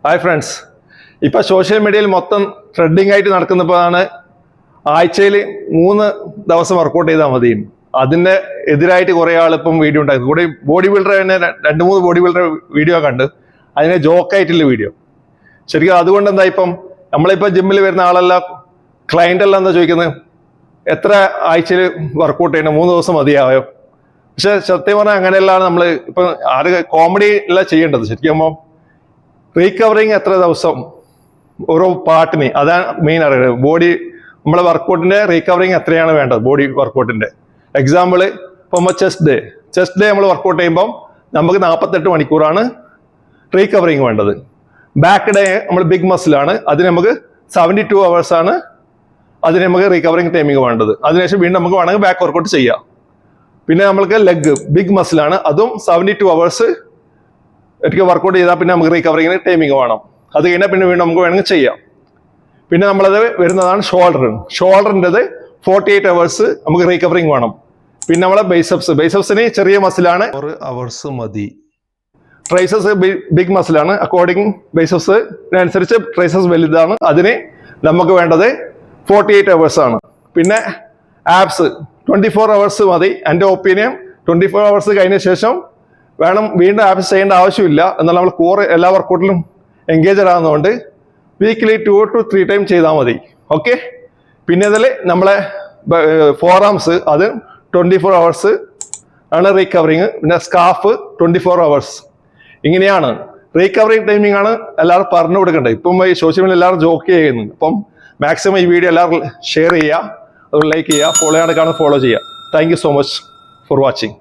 Hi friends, ഇപ്പോൾ social മീഡിയയിൽ മൊത്തം ട്രെൻഡിങ് ആയിട്ട് നടക്കുന്നപ്പോഴാണ് ആഴ്ചയിൽ 3 ദിവസം വർക്കൗട്ട് ചെയ്താൽ മതി. അതിൻ്റെ എതിരായിട്ട് കുറേ ആൾ ഇപ്പം വീഡിയോ ഉണ്ടാക്കി. കൂടെ ബോഡി ബിൽഡർ തന്നെ 2-3 ബോഡി ബിൽഡർ വീഡിയോ കണ്ട് അതിനെ ജോക്കായിട്ടുള്ള വീഡിയോ. ശരിക്കും അതുകൊണ്ട് എന്താ, ഇപ്പം നമ്മളിപ്പോൾ ജിമ്മിൽ വരുന്ന ആളെല്ലാം ക്ലയൻ്റ് എല്ലാം എന്താ ചോദിക്കുന്നത്, എത്ര ആഴ്ചയിൽ വർക്കൗട്ട് ചെയ്യണം, 3 ദിവസം മതിയായോ? പക്ഷെ സത്യം പറഞ്ഞാൽ അങ്ങനെയല്ലാണ് നമ്മൾ ഇപ്പം കോമഡി എല്ലാം ചെയ്യേണ്ടത്. ശരിക്കും റീകവറിങ് എത്ര ദിവസം ഓരോ പാർട്ടിന്, അതാണ് മെയിൻ അറിയുന്നത്. ബോഡി നമ്മളെ വർക്കൗട്ടിന്റെ റീകവറിങ് എത്രയാണ് വേണ്ടത് ബോഡി വർക്കൗട്ടിന്റെ. എക്സാമ്പിൾ ഇപ്പം ചെസ്റ്റ് ഡേ നമ്മൾ വർക്കൗട്ട് ചെയ്യുമ്പോൾ നമുക്ക് 48 മണിക്കൂറാണ് റീകവറിങ് വേണ്ടത്. ബാക്ക് ഡേ നമ്മൾ ബിഗ് മസിലാണ്, അതിന് നമുക്ക് 72 hours ആണ് അതിന് നമുക്ക് റീകവറിങ് ടൈമിങ് വേണ്ടത്. അതിനുശേഷം വീണ്ടും നമുക്ക് വേണമെങ്കിൽ ബാക്ക് വർക്കൗട്ട് ചെയ്യാം. പിന്നെ നമ്മൾക്ക് ലെഗ് ബിഗ് മസിലാണ്, അതും 72 hours ഒരിക്കൽ വർക്കൗട്ട് ചെയ്താൽ പിന്നെ നമുക്ക് റീകവറിങ്ങിന് ടൈമിങ് വേണം. അത് കഴിഞ്ഞാൽ പിന്നെ വീണ്ടും നമുക്ക് വേണമെങ്കിൽ ചെയ്യാം. പിന്നെ നമ്മളത് വരുന്നതാണ് ഷോൾഡറിൻ്റെത് 48 hours നമുക്ക് റീകവറിങ് വേണം. പിന്നെ നമ്മളെ ബൈസെപ്സിന് ചെറിയ മസിലാണ്, 4 hours മതി. ട്രൈസസ് ബിഗ് മസിലാണ്, അക്കോർഡിംഗ് ബൈസെപ്സിനനുസരിച്ച് ട്രൈസസ് വലുതാണ്, അതിന് നമുക്ക് വേണ്ടത് 48 hours ആണ്. പിന്നെ ആബ്സ് 24 hours മതി. എൻ്റെ ഒപ്പീനിയൻ 24 hours കഴിഞ്ഞ ശേഷം വേണം വീണ്ടും ആബ്സ് ചെയ്യേണ്ട ആവശ്യമില്ല. എന്നാൽ നമ്മൾ കോർ എല്ലാ വർക്കൗട്ടിലും എൻഗേജഡ് ആകുന്നതുകൊണ്ട് വീക്കിലി 2 to 3 times ചെയ്താൽ മതി. ഓക്കെ. പിന്നെ അതിൽ നമ്മളെ ഫോർ ആംസ് അത് 24 hours ആണ് റീകവറിങ്. പിന്നെ സ്കാഫ് 24 hours. ഇങ്ങനെയാണ് റീകവറിങ് ടൈമിംഗ് ആണ് എല്ലാവരും പറഞ്ഞു കൊടുക്കേണ്ടത്. ഇപ്പം ഈ സോഷ്യൽ മീഡിയ എല്ലാവരും ജോക്ക് ചെയ്യുന്നുണ്ട്. അപ്പം മാക്സിമം ഈ വീഡിയോ എല്ലാവരും ഷെയർ ചെയ്യുക, അത് ലൈക്ക് ചെയ്യുക, ഫോളോ ചെയ്യാൻ ഫോളോ ചെയ്യുക. Thank you so much for watching.